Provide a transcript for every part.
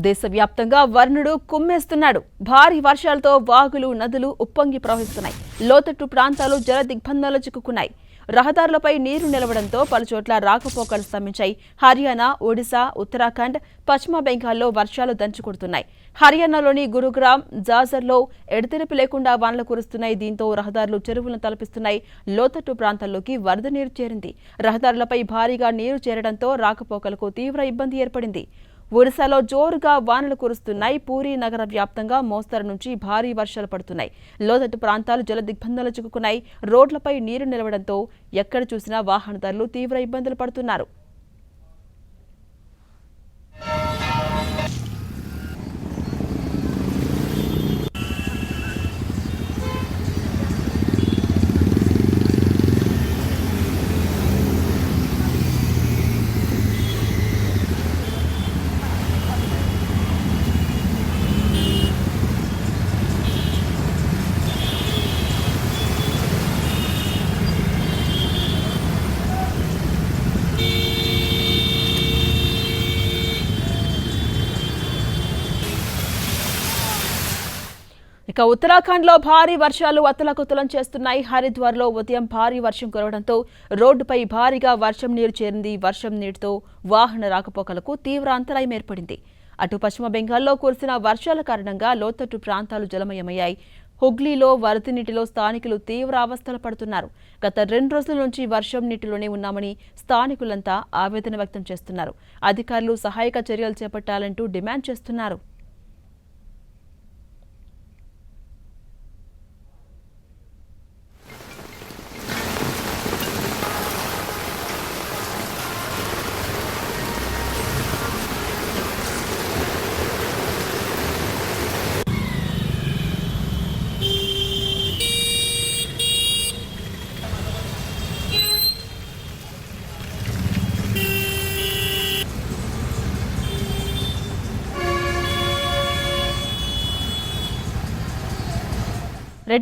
దేశవ్యాప్తంగా వరుణుడు కుమ్మేస్తున్నాడు. భారీ వర్షాలతో వాగులు, నదులు ఉప్పొంగి ప్రవహిస్తున్నాయి. లోతట్టు ప్రాంతాలు జల దిగ్బంధంలో చిక్కుకున్నాయి. రహదారులపై నీరు నిలవడంతో పలుచోట్ల రాకపోకలు స్తంభించాయి. హర్యానా, ఒడిశా, ఉత్తరాఖండ్, పశ్చిమ బెంగాల్లో వర్షాలు దంచుకొడుతున్నాయి. హర్యానాలోని గురుగ్రామ్, జాజర్లో ఎడతెరిపి లేకుండా వానలు కురుస్తున్నాయి. దీంతో రహదారులు చెరువులను తలపిస్తున్నాయి. లోతట్టు ప్రాంతాల్లోకి వరద నీరు చేరింది. రహదారులపై భారీగా నీరు చేరడంతో రాకపోకలకు తీవ్ర ఇబ్బంది ఏర్పడింది. ఒడిశాలో జోరుగా వానలు కురుస్తున్నాయి. పూరీ నగర వ్యాప్తంగా మోస్తరు నుంచి భారీ వర్షాలు పడుతున్నాయి. లోతట్టు ప్రాంతాలు జల దిగ్బంధంలో చిక్కుకున్నాయి. రోడ్లపై నీరు నిలవడంతో ఎక్కడ చూసినా వాహనదారులు తీవ్ర ఇబ్బందులు పడుతున్నారు. ఇక ఉత్తరాఖండ్లో భారీ వర్షాలు అతలాకుతలం చేస్తున్నాయి. హరిద్వార్లో ఉదయం భారీ వర్షం కురవడంతో రోడ్డుపై భారీగా వర్షం నీరు చేరింది. వర్షం నీటితో వాహన రాకపోకలకు తీవ్ర అంతరాయం ఏర్పడింది. అటు పశ్చిమ బెంగాల్లో కురిసిన వర్షాల కారణంగా లోతట్టు ప్రాంతాలు జలమయమయ్యాయి. హుగ్లీలో వరద నీటిలో స్థానికులు తీవ్ర అవస్థలు పడుతున్నారు. గత 2 రోజుల నుంచి వర్షం నీటిలోనే ఉన్నామని స్థానికులంతా ఆవేదన వ్యక్తం చేస్తున్నారు. అధికారులు సహాయక చర్యలు చేపట్టాలంటూ డిమాండ్ చేస్తున్నారు.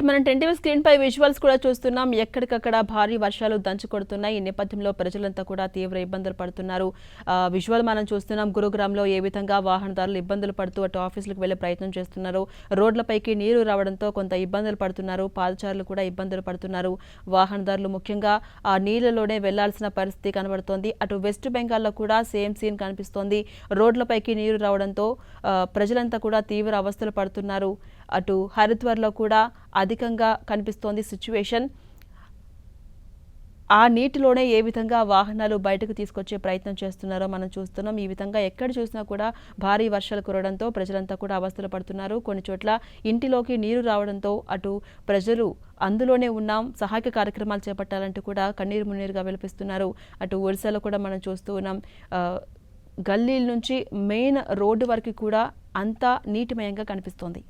మనం 10 స్క్రీన్ పై విజువల్స్ కూడా చూస్తున్నాం. ఎక్కడికక్కడ భారీ వర్షాలు దంచుకొడుతున్నాయి. ఈ నేపథ్యంలో ప్రజలంతా కూడా తీవ్ర ఇబ్బందులు పడుతున్నారు. విజువల్ మనం చూస్తున్నాం. గురుగ్రామ్లో ఏ విధంగా వాహనదారులు ఇబ్బందులు పడుతూ అటు ఆఫీసులకు వెళ్లే ప్రయత్నం చేస్తున్నారు. రోడ్లపైకి నీరు రావడంతో కొంత ఇబ్బందులు పడుతున్నారు. పాదచారులు కూడా ఇబ్బందులు పడుతున్నారు. వాహనదారులు ముఖ్యంగా ఆ నీళ్లలోనే వెళ్లాల్సిన పరిస్థితి కనబడుతోంది. అటు వెస్ట్ బెంగాల్లో కూడా సేమ్ సీన్ కనిపిస్తోంది. రోడ్లపైకి నీరు రావడంతో ప్రజలంతా కూడా తీవ్ర అవస్థలు పడుతున్నారు. అటు హరిద్వార్లో కూడా అధికంగా కనిపిస్తోంది సిచ్యువేషన్. ఆ నీటిలోనే ఏ విధంగా వాహనాలు బయటకు తీసుకొచ్చే ప్రయత్నం చేస్తున్నారో మనం చూస్తున్నాం. ఈ విధంగా ఎక్కడ చూసినా కూడా భారీ వర్షాలు కురవడంతో ప్రజలంతా కూడా అవస్థలు పడుతున్నారు. కొన్ని చోట్ల ఇంటిలోకి నీరు రావడంతో అటు ప్రజలు అందులోనే ఉన్నాం, సహాయక కార్యక్రమాలు చేపట్టాలంటూ కూడా కన్నీరు మున్నీరుగా విలపిస్తున్నారు. అటు ఒడిశాలో కూడా మనం చూస్తూ ఉన్నాం. గల్లీల నుంచి మెయిన్ రోడ్డు వరకు కూడా అంతా నీటిమయంగా కనిపిస్తోంది.